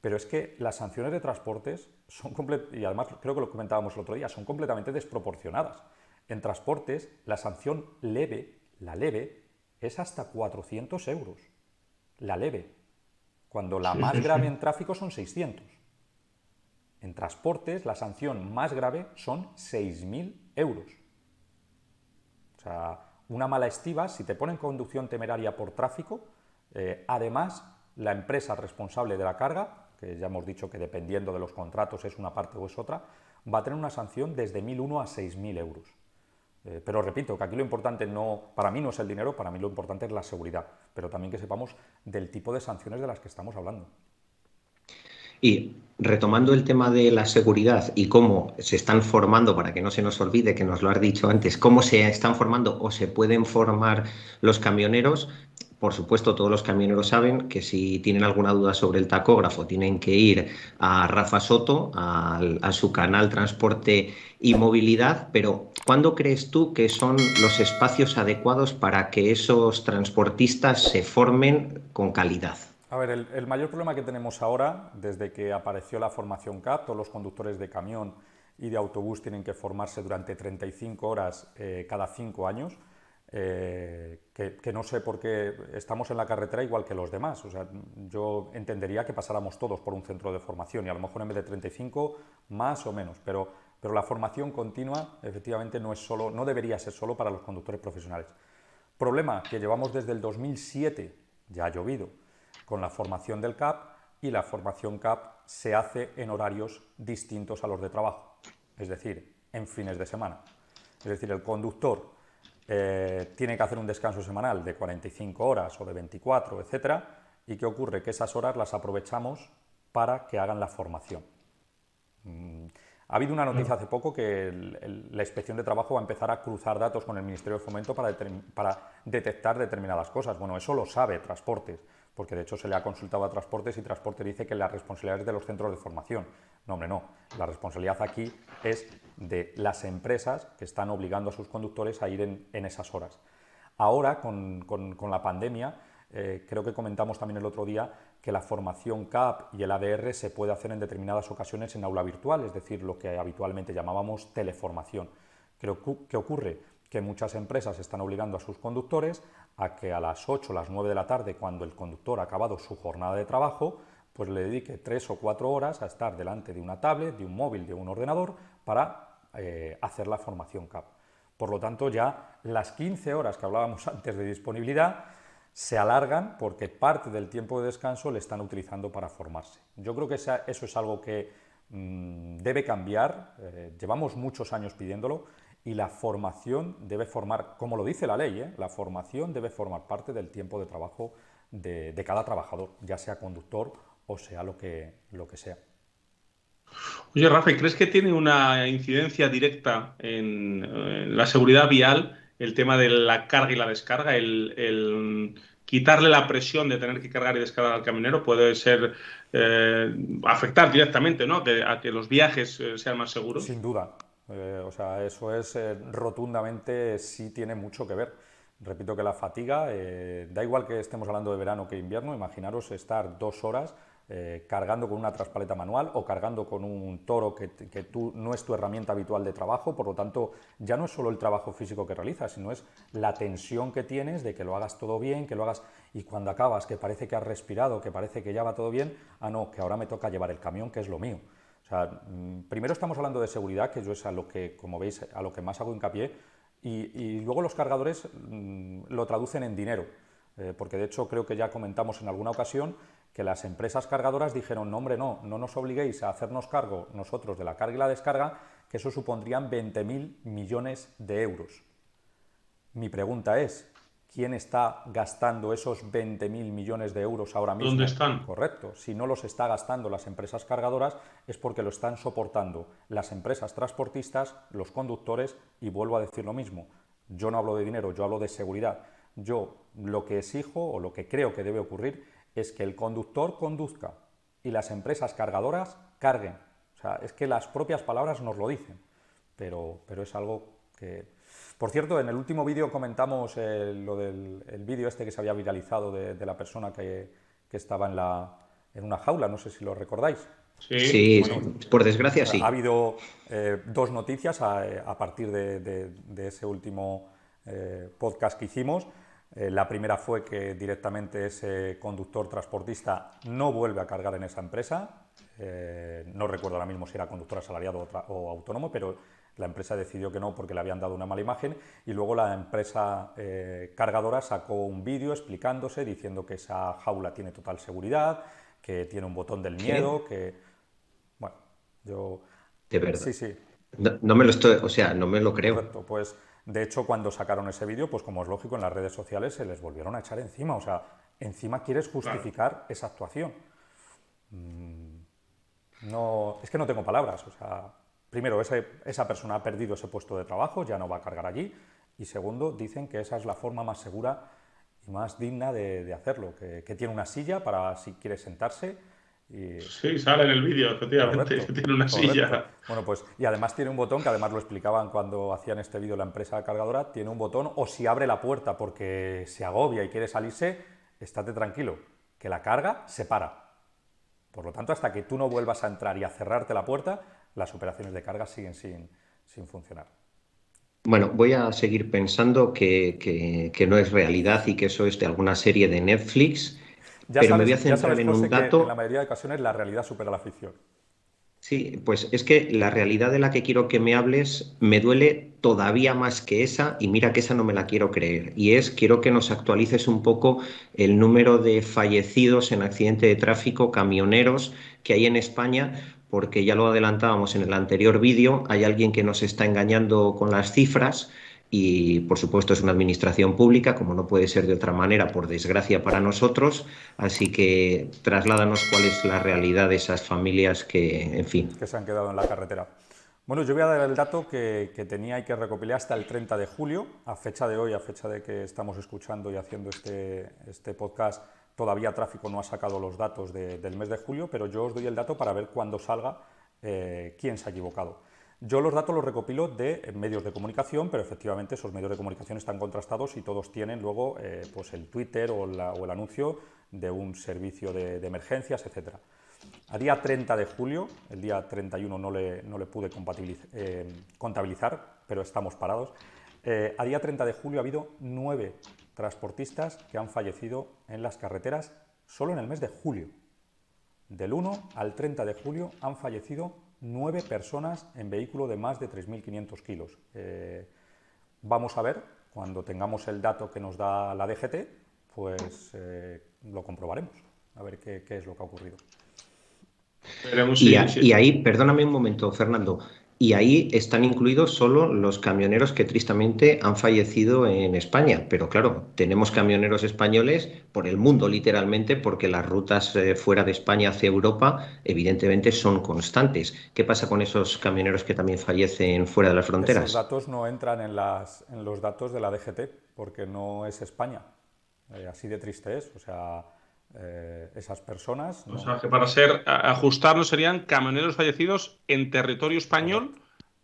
Pero es que las sanciones de transportes son y además creo que lo comentábamos el otro día, son completamente desproporcionadas. En transportes, la sanción leve, la leve, es hasta 400 euros. La leve. Cuando la Sí, más sí, sí. grave en tráfico son 600. En transportes, la sanción más grave son 6.000 euros. O sea, una mala estiba, si te ponen conducción temeraria por tráfico, además, la empresa responsable de la carga, que ya hemos dicho que dependiendo de los contratos es una parte o es otra, va a tener una sanción desde 1.001 a 6.000 euros. Pero repito, que aquí lo importante para mí no es el dinero, para mí lo importante es la seguridad, pero también que sepamos del tipo de sanciones de las que estamos hablando. Y retomando el tema de la seguridad y cómo se están formando, para que no se nos olvide que nos lo has dicho antes, cómo se están formando o se pueden formar los camioneros. Por supuesto, todos los camioneros saben que si tienen alguna duda sobre el tacógrafo, tienen que ir a Rafa Soto, a su canal Transporte y Movilidad. Pero, ¿cuándo crees tú que son los espacios adecuados para que esos transportistas se formen con calidad? A ver, el mayor problema que tenemos ahora, desde que apareció la formación CAP, todos los conductores de camión y de autobús tienen que formarse durante 35 horas cada 5 años, que no sé por qué estamos en la carretera igual que los demás. O sea, yo entendería que pasáramos todos por un centro de formación y a lo mejor en vez de 35, más o menos, pero la formación continua efectivamente no debería ser solo para los conductores profesionales. Problema que llevamos desde el 2007, ya ha llovido, con la formación del CAP, y la formación CAP se hace en horarios distintos a los de trabajo, es decir, en fines de semana. Es decir, el conductor tiene que hacer un descanso semanal de 45 horas o de 24, etcétera, y ¿qué ocurre? Que esas horas las aprovechamos para que hagan la formación. Ha habido una noticia hace poco que la Inspección de Trabajo va a empezar a cruzar datos con el Ministerio de Fomento para detectar determinadas cosas. Bueno, eso lo sabe Transportes, porque de hecho se le ha consultado a Transportes y Transporte dice que la responsabilidad es de los centros de formación. No, hombre, no. La responsabilidad aquí es de las empresas que están obligando a sus conductores a ir en esas horas. Ahora, con la pandemia, creo que comentamos también el otro día que la formación CAP y el ADR se puede hacer en determinadas ocasiones en aula virtual, es decir, lo que habitualmente llamábamos teleformación. ¿Qué ocurre? Que muchas empresas están obligando a sus conductores a que a las 8 o las 9 de la tarde, cuando el conductor ha acabado su jornada de trabajo, pues le dedique 3 o 4 horas a estar delante de una tablet, de un móvil, de un ordenador, para hacer la formación CAP. Por lo tanto, ya las 15 horas que hablábamos antes de disponibilidad se alargan porque parte del tiempo de descanso le están utilizando para formarse. Yo creo que eso es algo que debe cambiar, llevamos muchos años pidiéndolo, y la formación debe formar, como lo dice la ley, la formación debe formar parte del tiempo de trabajo de cada trabajador, ya sea conductor o sea lo que sea. Oye, Rafa, ¿y crees que tiene una incidencia directa en la seguridad vial el tema de la carga y la descarga? El quitarle la presión de tener que cargar y descargar al camionero puede ser afectar directamente, ¿no? A que los viajes sean más seguros. Sin duda. O sea, eso es rotundamente, sí tiene mucho que ver. Repito que la fatiga, da igual que estemos hablando de verano que invierno, imaginaros estar 2 horas cargando con una traspaleta manual o cargando con un toro que no es tu herramienta habitual de trabajo, por lo tanto ya no es solo el trabajo físico que realizas, sino es la tensión que tienes de que lo hagas todo bien, que lo hagas y cuando acabas que parece que has respirado, que parece que ya va todo bien, no, que ahora me toca llevar el camión, que es lo mío. O sea, primero estamos hablando de seguridad, que yo es a lo que, como veis, a lo que más hago hincapié, y luego los cargadores lo traducen en dinero, porque de hecho creo que ya comentamos en alguna ocasión que las empresas cargadoras dijeron, no hombre, no nos obliguéis a hacernos cargo nosotros de la carga y la descarga, que eso supondrían 20.000 millones de euros. Mi pregunta es, ¿quién está gastando esos 20.000 millones de euros ahora mismo? ¿Dónde están? Correcto. Si no los está gastando las empresas cargadoras es porque lo están soportando las empresas transportistas, los conductores, y vuelvo a decir lo mismo. Yo no hablo de dinero, yo hablo de seguridad. Yo lo que exijo o lo que creo que debe ocurrir es que el conductor conduzca y las empresas cargadoras carguen. O sea, es que las propias palabras nos lo dicen, pero es algo que... Por cierto, en el último vídeo comentamos lo del vídeo este que se había viralizado de la persona que estaba en una jaula, no sé si lo recordáis. Sí, Bueno, por desgracia sí. ha habido 2 noticias a partir de ese último podcast que hicimos. La primera fue que directamente ese conductor transportista no vuelve a cargar en esa empresa. No recuerdo ahora mismo si era conductor asalariado o autónomo, pero la empresa decidió que no porque le habían dado una mala imagen. Y luego la empresa cargadora sacó un vídeo explicándose, diciendo que esa jaula tiene total seguridad, que tiene un botón del miedo, que... Bueno, yo... De verdad. Sí, sí. No me lo estoy, o sea, no me lo creo. Correcto, pues de hecho cuando sacaron ese vídeo, pues como es lógico, en las redes sociales se les volvieron a echar encima, o sea, encima quieres justificar esa actuación. No, es que no tengo palabras, o sea, primero, esa persona ha perdido ese puesto de trabajo, ya no va a cargar allí, y segundo, dicen que esa es la forma más segura y más digna de hacerlo, que tiene una silla para si quiere sentarse. Sí, sale en el vídeo, efectivamente, Correcto, tiene una correcto. silla. Bueno, pues, y además tiene un botón, que además lo explicaban cuando hacían este vídeo la empresa cargadora, tiene un botón, o si abre la puerta porque se agobia y quiere salirse, estate tranquilo, que la carga se para. Por lo tanto, hasta que tú no vuelvas a entrar y a cerrarte la puerta, las operaciones de carga siguen sin funcionar. Bueno, voy a seguir pensando que no es realidad y que eso es de alguna serie de Netflix, pero me voy a centrar en un José, que en la dato. mayoría de ocasiones la realidad supera la ficción. Sí, pues es que la realidad de la que quiero que me hables me duele todavía más que esa, y mira que esa no me la quiero creer. Y quiero que nos actualices un poco el número de fallecidos en accidente de tráfico, camioneros que hay en España, porque ya lo adelantábamos en el anterior vídeo, hay alguien que nos está engañando con las cifras. Y, por supuesto, es una administración pública, como no puede ser de otra manera, por desgracia para nosotros. Así que trasládanos cuál es la realidad de esas familias que, en fin. Que se han quedado en la carretera. Bueno, yo voy a dar el dato que tenía y que recopilé hasta el 30 de julio, a fecha de hoy, a fecha de que estamos escuchando y haciendo este podcast, todavía tráfico no ha sacado los datos del mes de julio, pero yo os doy el dato para ver cuándo salga quién se ha equivocado. Yo los datos los recopilo de medios de comunicación, pero efectivamente esos medios de comunicación están contrastados y todos tienen luego pues el Twitter o el anuncio de un servicio de emergencias, etc. A día 30 de julio, el día 31 no le pude contabilizar, pero estamos parados. A día 30 de julio ha habido 9 transportistas que han fallecido en las carreteras solo en el mes de julio. Del 1 al 30 de julio han fallecido 9 personas en vehículo de más de 3.500 kilos. Vamos a ver, cuando tengamos el dato que nos da la DGT, pues lo comprobaremos, a ver qué es lo que ha ocurrido. Y ahí, perdóname un momento, Fernando, y ahí están incluidos solo los camioneros que tristemente han fallecido en España. Pero claro, tenemos camioneros españoles por el mundo literalmente, porque las rutas fuera de España hacia Europa evidentemente son constantes. ¿Qué pasa con esos camioneros que también fallecen fuera de las fronteras? Esos datos no entran en los datos de la DGT, porque no es España. Así de triste es, o sea... esas personas... No. O sea, que para ajustarnos serían camioneros fallecidos en territorio español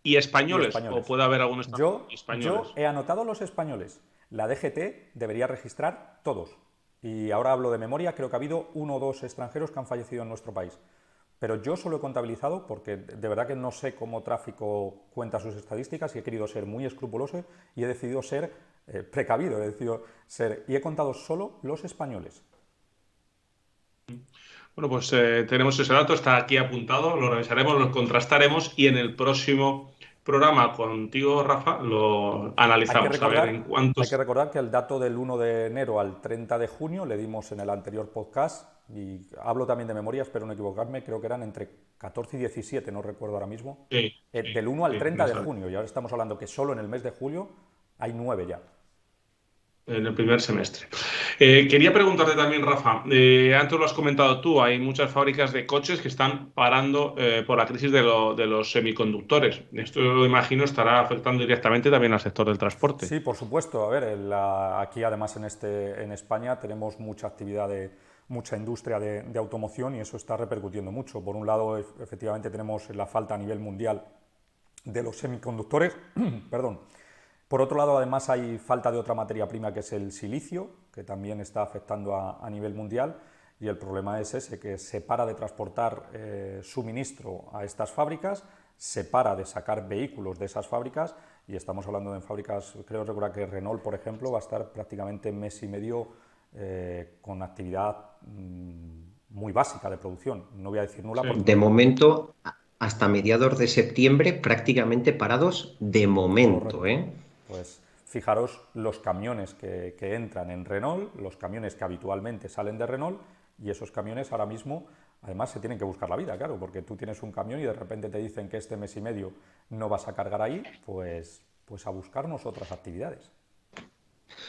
y españoles, o puede haber algunos españoles. Yo he anotado los españoles. La DGT debería registrar todos. Y ahora hablo de memoria, creo que ha habido 1 o 2 extranjeros que han fallecido en nuestro país. Pero yo solo he contabilizado, porque de verdad que no sé cómo tráfico cuenta sus estadísticas y he querido ser muy escrupuloso y he decidido ser precavido, y he contado solo los españoles. Bueno, pues tenemos ese dato, está aquí apuntado, lo revisaremos, lo contrastaremos y en el próximo programa contigo, Rafa, lo analizamos. Hay que recordar que el dato del 1 de enero al 30 de junio le dimos en el anterior podcast, y hablo también de memoria, espero no equivocarme, creo que eran entre 14 y 17, no recuerdo ahora mismo, del 1 al 30 de junio, y ahora estamos hablando que solo en el mes de julio hay 9 ya. En el primer semestre. Quería preguntarte también, Rafa, antes lo has comentado tú, hay muchas fábricas de coches que están parando por la crisis de los semiconductores. Esto, lo imagino, estará afectando directamente también al sector del transporte. Sí, por supuesto. A ver, aquí además en España tenemos mucha actividad mucha industria de automoción y eso está repercutiendo mucho. Por un lado, efectivamente, tenemos la falta a nivel mundial de los semiconductores, perdón. Por otro lado, además, hay falta de otra materia prima que es el silicio, que también está afectando a nivel mundial, y el problema es ese, que se para de transportar suministro a estas fábricas, se para de sacar vehículos de esas fábricas, y estamos hablando de fábricas, creo recordar que Renault, por ejemplo, va a estar prácticamente mes y medio con actividad muy básica de producción, no voy a decir nula. Sí. De momento, hasta mediados de septiembre, prácticamente parados de momento, Pues fijaros los camiones que entran en Renault, los camiones que habitualmente salen de Renault, y esos camiones ahora mismo, además, se tienen que buscar la vida, claro, porque tú tienes un camión y de repente te dicen que este mes y medio no vas a cargar ahí, pues a buscarnos otras actividades.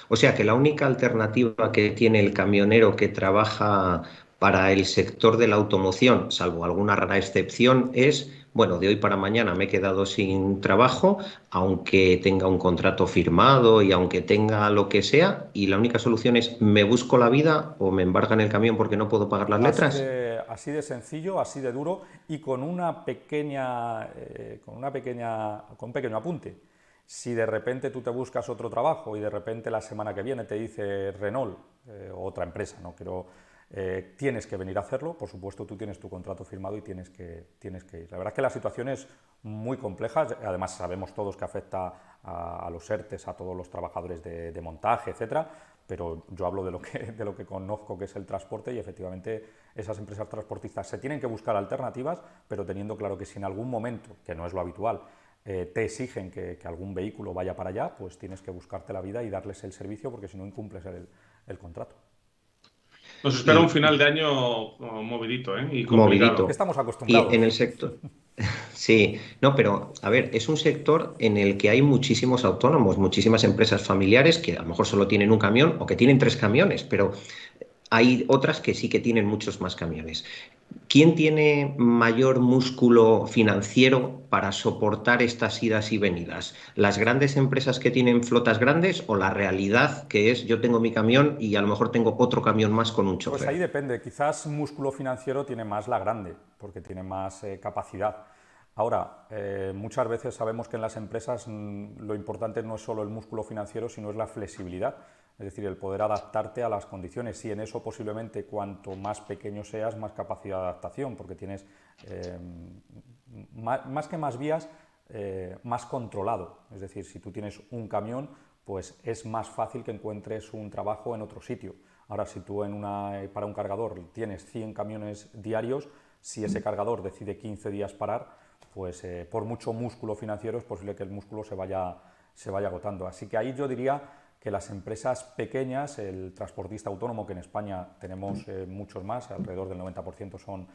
O sea que la única alternativa que tiene el camionero que trabaja para el sector de la automoción, salvo alguna rara excepción, es, bueno, de hoy para mañana me he quedado sin trabajo, aunque tenga un contrato firmado y aunque tenga lo que sea, y la única solución es me busco la vida o me embargan el camión porque no puedo pagar las letras. Así de sencillo, así de duro y con un pequeño apunte. Si de repente tú te buscas otro trabajo y de repente la semana que viene te dice Renault, otra empresa, no quiero... tienes que venir a hacerlo, por supuesto tú tienes tu contrato firmado y tienes que ir. La verdad es que la situación es muy compleja, además sabemos todos que afecta a los ERTEs, a todos los trabajadores de montaje, etcétera, pero yo hablo de lo que conozco, que es el transporte, y efectivamente esas empresas transportistas se tienen que buscar alternativas, pero teniendo claro que si en algún momento, que no es lo habitual, te exigen que algún vehículo vaya para allá, pues tienes que buscarte la vida y darles el servicio, porque si no incumples el contrato. Nos espera un final de año movidito, y complicado. Movidito. Estamos acostumbrados. Y en el sector... Sí, no, pero a ver, es un sector en el que hay muchísimos autónomos, muchísimas empresas familiares que a lo mejor solo tienen un camión o que tienen 3 camiones, pero hay otras que sí que tienen muchos más camiones. ¿Quién tiene mayor músculo financiero para soportar estas idas y venidas? ¿Las grandes empresas que tienen flotas grandes o la realidad que es yo tengo mi camión y a lo mejor tengo otro camión más con un Pues ahí chofer? depende, quizás músculo financiero tiene más la grande, porque tiene más capacidad. Ahora, muchas veces sabemos que en las empresas lo importante no es solo el músculo financiero, sino es la flexibilidad, es decir, el poder adaptarte a las condiciones. Y en eso posiblemente cuanto más pequeño seas, más capacidad de adaptación, porque tienes eh, más que más vías, más controlado. Es decir, si tú tienes un camión, pues es más fácil que encuentres un trabajo en otro sitio. Ahora, si tú para un cargador tienes 100 camiones diarios, si ese cargador decide 15 días parar, pues por mucho músculo financiero es posible que el músculo se vaya agotando. Así que ahí yo diría que las empresas pequeñas, el transportista autónomo, que en España tenemos muchos más, alrededor del 90% son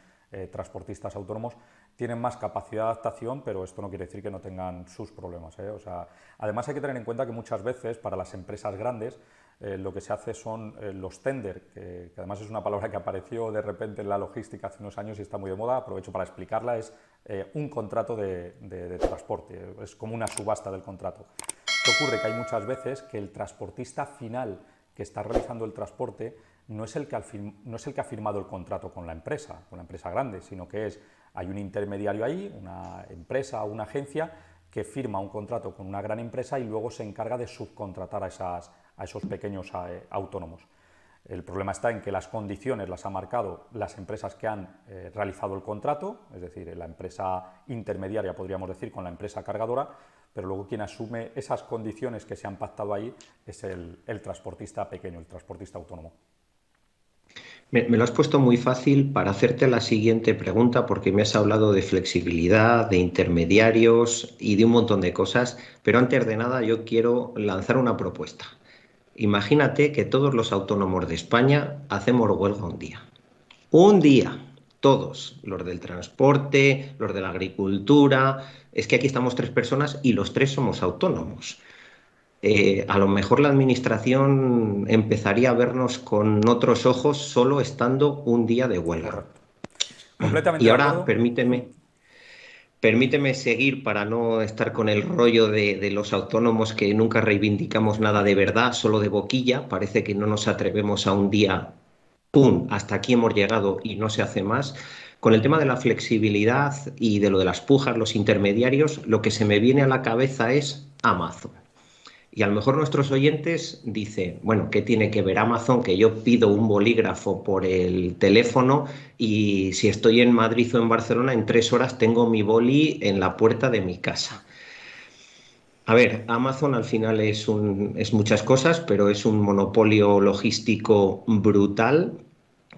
transportistas autónomos, tienen más capacidad de adaptación, pero esto no quiere decir que no tengan sus problemas. O sea, además hay que tener en cuenta que muchas veces para las empresas grandes lo que se hace son los tender, que además es una palabra que apareció de repente en la logística hace unos años y está muy de moda, aprovecho para explicarla, es un contrato de transporte, es como una subasta del contrato. ¿Qué ocurre? Que hay muchas veces que el transportista final que está realizando el transporte no es el que ha firmado el contrato con la empresa grande, sino que hay un intermediario ahí, una empresa o una agencia que firma un contrato con una gran empresa y luego se encarga de subcontratar a esos pequeños autónomos. El problema está en que las condiciones las han marcado las empresas que han realizado el contrato, es decir, la empresa intermediaria, podríamos decir, con la empresa cargadora, pero luego quien asume esas condiciones que se han pactado ahí es el transportista pequeño, el transportista autónomo. Me lo has puesto muy fácil para hacerte la siguiente pregunta porque me has hablado de flexibilidad, de intermediarios y de un montón de cosas, pero antes de nada yo quiero lanzar una propuesta. Imagínate que todos los autónomos de España hacemos huelga un día. Un día, todos, los del transporte, los de la agricultura. Es que aquí estamos tres personas y los tres somos autónomos. A lo mejor la administración empezaría a vernos con otros ojos solo estando un día de huelga. Correcto. Completamente Y de ahora acuerdo. permíteme seguir para no estar con el rollo de los autónomos que nunca reivindicamos nada de verdad, solo de boquilla. Parece que no nos atrevemos a un día, ¡pum!, hasta aquí hemos llegado y no se hace más. Con el tema de la flexibilidad y de lo de las pujas, los intermediarios, lo que se me viene a la cabeza es Amazon. Y a lo mejor nuestros oyentes dicen, bueno, ¿qué tiene que ver Amazon? Que yo pido un bolígrafo por el teléfono y si estoy en Madrid o en Barcelona, en 3 horas tengo mi boli en la puerta de mi casa. A ver, Amazon al final es muchas cosas, pero es un monopolio logístico brutal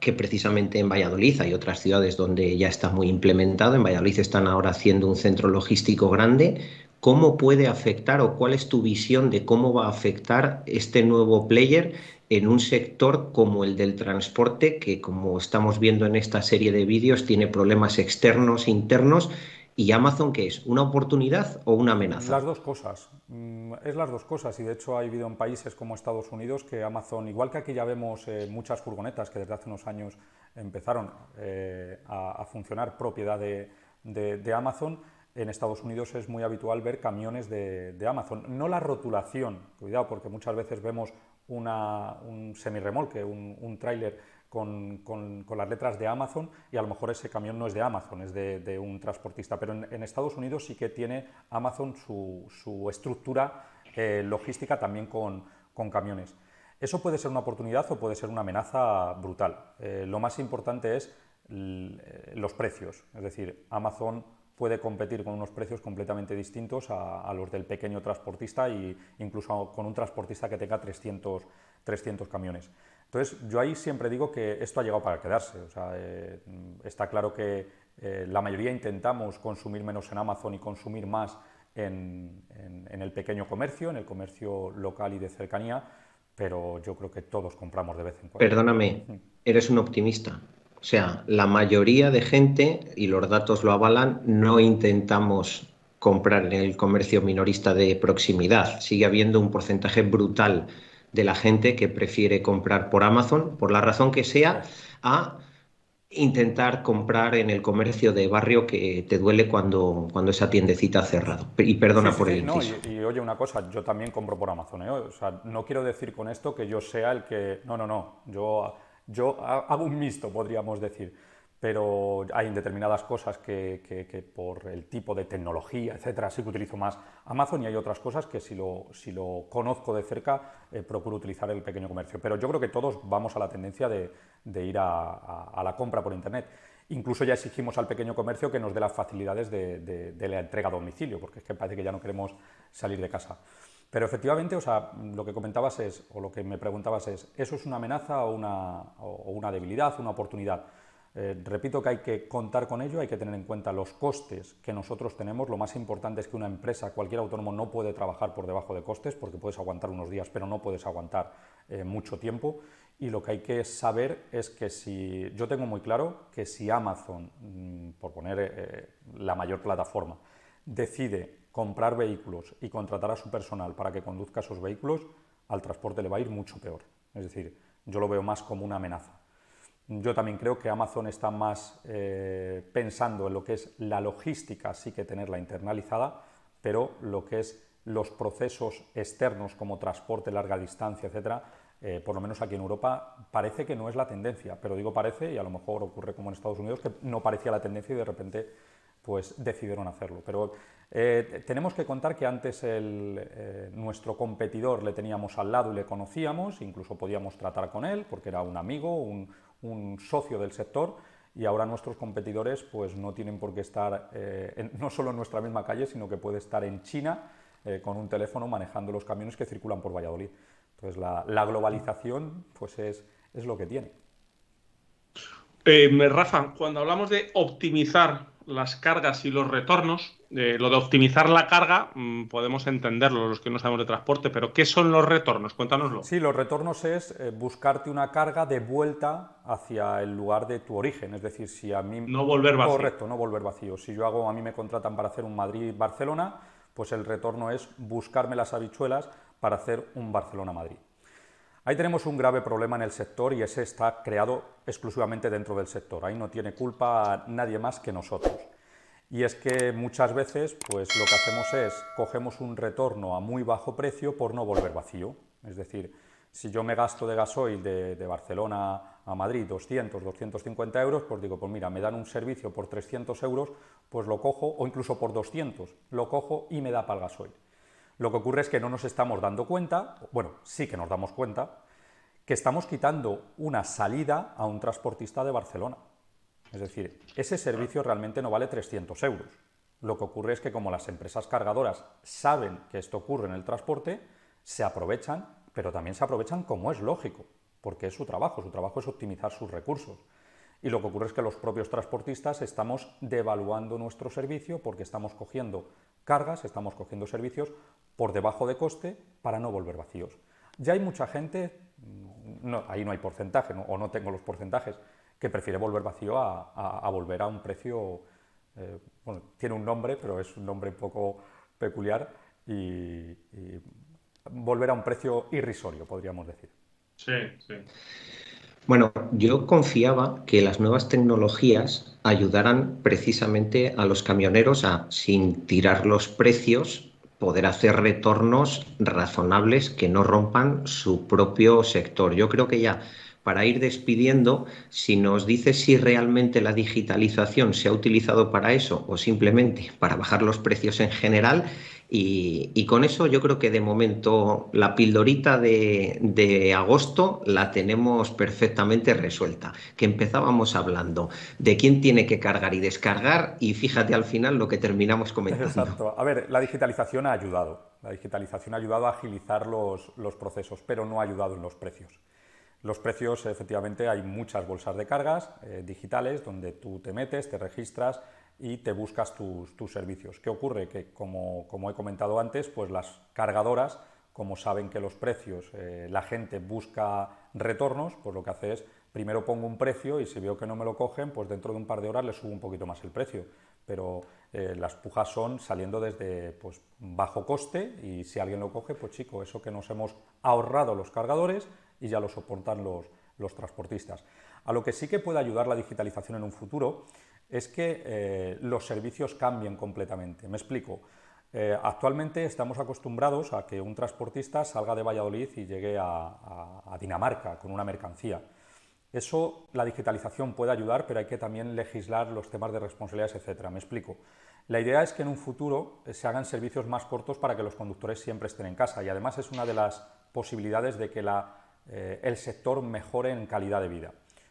que precisamente en Valladolid hay otras ciudades donde ya está muy implementado. En Valladolid están ahora haciendo un centro logístico grande. ¿Cómo puede afectar o cuál es tu visión de cómo va a afectar este nuevo player en un sector como el del transporte, que como estamos viendo en esta serie de vídeos tiene problemas externos, internos? ¿Y Amazon qué es? ¿Una oportunidad o una amenaza? Las dos cosas. Es las dos cosas y de hecho ha habido en países como Estados Unidos que Amazon, igual que aquí ya vemos muchas furgonetas que desde hace unos años empezaron a funcionar propiedad de Amazon, en Estados Unidos es muy habitual ver camiones de Amazon. No la rotulación, cuidado, porque muchas veces vemos un semirremolque, un tráiler con las letras de Amazon y a lo mejor ese camión no es de Amazon, es de un transportista. Pero en Estados Unidos sí que tiene Amazon su estructura logística también con camiones. Eso puede ser una oportunidad o puede ser una amenaza brutal. Lo más importante es los precios, es decir, Amazon puede competir con unos precios completamente distintos a los del pequeño transportista e incluso con un transportista que tenga 300 camiones. Entonces, yo ahí siempre digo que esto ha llegado para quedarse. O sea, está claro que la mayoría intentamos consumir menos en Amazon y consumir más en el pequeño comercio, en el comercio local y de cercanía, pero yo creo que todos compramos de vez en cuando. Perdóname, eres un optimista. O sea, la mayoría de gente, y los datos lo avalan, no intentamos comprar en el comercio minorista de proximidad. Sigue habiendo un porcentaje brutal de la gente que prefiere comprar por Amazon, por la razón que sea, Correcto. a intentar comprar en el comercio de barrio que te duele cuando esa tiendecita ha cerrado. Y Sí, perdona sí, por el sí, no, inciso. y oye una cosa, yo también compro por Amazon, ¿eh? O sea, no quiero decir con esto que yo sea el que... No, no, no, yo hago un mixto, podríamos decir, pero hay determinadas cosas que por el tipo de tecnología, etcétera, sí que utilizo más Amazon y hay otras cosas que si lo conozco de cerca, procuro utilizar el pequeño comercio. Pero yo creo que todos vamos a la tendencia de ir a la compra por Internet. Incluso ya exigimos al pequeño comercio que nos dé las facilidades de la entrega a domicilio, porque es que parece que ya no queremos salir de casa. Pero efectivamente, o sea, lo que comentabas es, o lo que me preguntabas es, ¿eso es una amenaza o una debilidad, una oportunidad? Repito que hay que contar con ello, hay que tener en cuenta los costes que nosotros tenemos. Lo más importante es que una empresa, cualquier autónomo, no puede trabajar por debajo de costes, porque puedes aguantar unos días, pero no puedes aguantar mucho tiempo. Y lo que hay que saber es que si, yo tengo muy claro que si Amazon, por poner la mayor plataforma, decide comprar vehículos y contratar a su personal para que conduzca esos vehículos, al transporte le va a ir mucho peor. Es decir, yo lo veo más como una amenaza. Yo también creo que Amazon está más pensando en lo que es la logística, sí que tenerla internalizada, pero lo que es los procesos externos como transporte, larga distancia, etcétera, por lo menos aquí en Europa, parece que no es la tendencia, pero digo parece y a lo mejor ocurre como en Estados Unidos, que no parecía la tendencia y de repente pues decidieron hacerlo. Pero tenemos que contar que antes nuestro competidor le teníamos al lado y le conocíamos, incluso podíamos tratar con él porque era un amigo, un socio del sector, y ahora nuestros competidores pues no tienen por qué estar no solo en nuestra misma calle, sino que puede estar en China con un teléfono manejando los camiones que circulan por Valladolid. Entonces la globalización pues es lo que tiene. Rafa, cuando hablamos de optimizar las cargas y los retornos, lo de optimizar la carga, podemos entenderlo los que no sabemos de transporte, pero ¿qué son los retornos? Cuéntanoslo. Sí, los retornos es buscarte una carga de vuelta hacia el lugar de tu origen. Es decir, si a mí... No volver vacío. Correcto, no volver vacío. Si a mí me contratan para hacer un Madrid-Barcelona, pues el retorno es buscarme las habichuelas para hacer un Barcelona-Madrid. Ahí tenemos un grave problema en el sector y ese está creado exclusivamente dentro del sector. Ahí no tiene culpa nadie más que nosotros. Y es que muchas veces pues lo que hacemos es cogemos un retorno a muy bajo precio por no volver vacío. Es decir, si yo me gasto de gasoil de Barcelona a Madrid 200, 250 euros, pues digo, pues mira, me dan un servicio por 300 euros, pues lo cojo, o incluso por 200, lo cojo y me da para el gasoil. Lo que ocurre es que no nos estamos dando cuenta, bueno, sí que nos damos cuenta, que estamos quitando una salida a un transportista de Barcelona. Es decir, ese servicio realmente no vale 300 euros. Lo que ocurre es que como las empresas cargadoras saben que esto ocurre en el transporte, se aprovechan, pero también se aprovechan como es lógico, porque es su trabajo es optimizar sus recursos. Y lo que ocurre es que los propios transportistas estamos devaluando nuestro servicio porque estamos cogiendo cargas, estamos cogiendo servicios por debajo de coste para no volver vacíos. Ya hay mucha gente, ahí no hay porcentaje, ¿no? O no tengo los porcentajes, que prefiere volver vacío a volver a un precio, bueno, tiene un nombre, pero es un nombre un poco peculiar, y volver a un precio irrisorio, podríamos decir. Sí, sí. Bueno, yo confiaba que las nuevas tecnologías ayudaran precisamente a los camioneros a, sin tirar los precios, poder hacer retornos razonables que no rompan su propio sector. Yo creo que ya para ir despidiendo, si nos dices si realmente la digitalización se ha utilizado para eso o simplemente para bajar los precios en general. Y con eso yo creo que de momento la pildorita de agosto la tenemos perfectamente resuelta, que empezábamos hablando de quién tiene que cargar y descargar y fíjate al final lo que terminamos comentando. Exacto. A ver, la digitalización ha ayudado. La digitalización ha ayudado a agilizar los procesos, pero no ha ayudado en los precios. Los precios, efectivamente, hay muchas bolsas de cargas digitales donde tú te metes, te registras y te buscas tus servicios. ¿Qué ocurre? Que, como he comentado antes, pues las cargadoras, como saben que los precios, la gente busca retornos, pues lo que hace es, primero pongo un precio y si veo que no me lo cogen, pues dentro de un par de horas le subo un poquito más el precio. Pero las pujas son saliendo desde pues, bajo coste y si alguien lo coge, pues chico, eso que nos hemos ahorrado los cargadores y ya lo soportan los transportistas. A lo que sí que puede ayudar la digitalización en un futuro es que los servicios cambien completamente. Me explico. Actualmente estamos acostumbrados a que un transportista salga de Valladolid y llegue a Dinamarca con una mercancía. Eso, la digitalización puede ayudar, pero hay que también legislar los temas de responsabilidades, etcétera. Me explico. La idea es que en un futuro se hagan servicios más cortos para que los conductores siempre estén en casa, y además es una de las posibilidades de que el sector mejore en calidad de vida.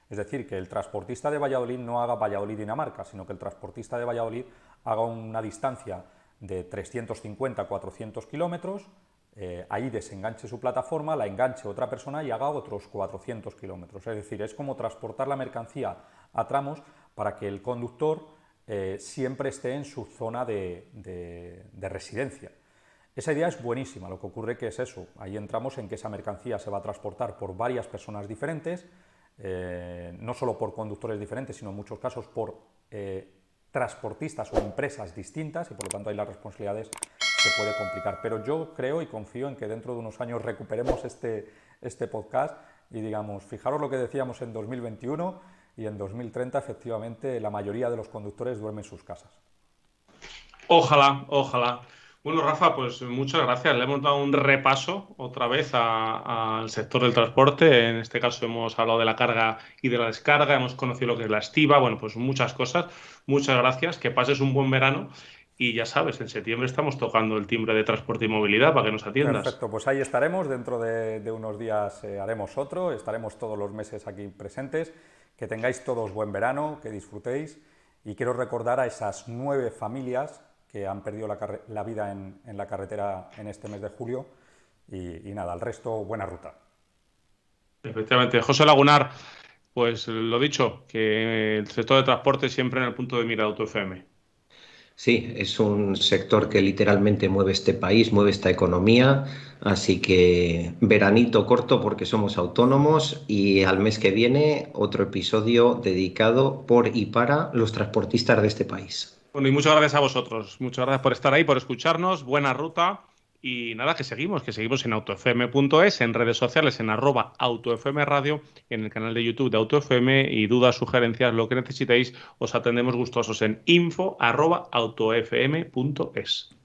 Es decir, que el transportista de Valladolid no haga Valladolid-Dinamarca, sino que el transportista de Valladolid haga una distancia de 350-400 kilómetros, ahí desenganche su plataforma, la enganche otra persona y haga otros 400 kilómetros. Es decir, es como transportar la mercancía a tramos para que el conductor siempre esté en su zona de residencia. Esa idea es buenísima, lo que ocurre que es eso, ahí entramos en que esa mercancía se va a transportar por varias personas diferentes, no solo por conductores diferentes, sino en muchos casos por transportistas o empresas distintas, y por lo tanto ahí las responsabilidades se puede complicar. Pero yo creo y confío en que dentro de unos años recuperemos este podcast y digamos, fijaros lo que decíamos en 2021 y en 2030 efectivamente la mayoría de los conductores duermen en sus casas. Ojalá, ojalá. Bueno, Rafa, pues muchas gracias. Le hemos dado un repaso otra vez al sector del transporte. En este caso hemos hablado de la carga y de la descarga, hemos conocido lo que es la estiba, bueno, pues muchas cosas. Muchas gracias, que pases un buen verano y ya sabes, en septiembre estamos tocando el timbre de transporte y movilidad para que nos atiendas. Perfecto, pues ahí estaremos. Dentro de unos días haremos otro, estaremos todos los meses aquí presentes. Que tengáis todos buen verano, que disfrutéis, y quiero recordar a esas 9 familias que han perdido la vida en la carretera en este mes de julio y nada, al resto, buena ruta. Efectivamente. José Lagunar, pues lo dicho, que el sector de transporte siempre en el punto de mira de AutoFM. Sí, es un sector que literalmente mueve este país, mueve esta economía, así que veranito corto porque somos autónomos y al mes que viene otro episodio dedicado por y para los transportistas de este país. Bueno, y muchas gracias a vosotros. Muchas gracias por estar ahí, por escucharnos. Buena ruta. Y nada, que seguimos en autofm.es, en redes sociales, en @autofmradio, en el canal de YouTube de AutoFM, y dudas, sugerencias, lo que necesitéis, os atendemos gustosos en info@autofm.es.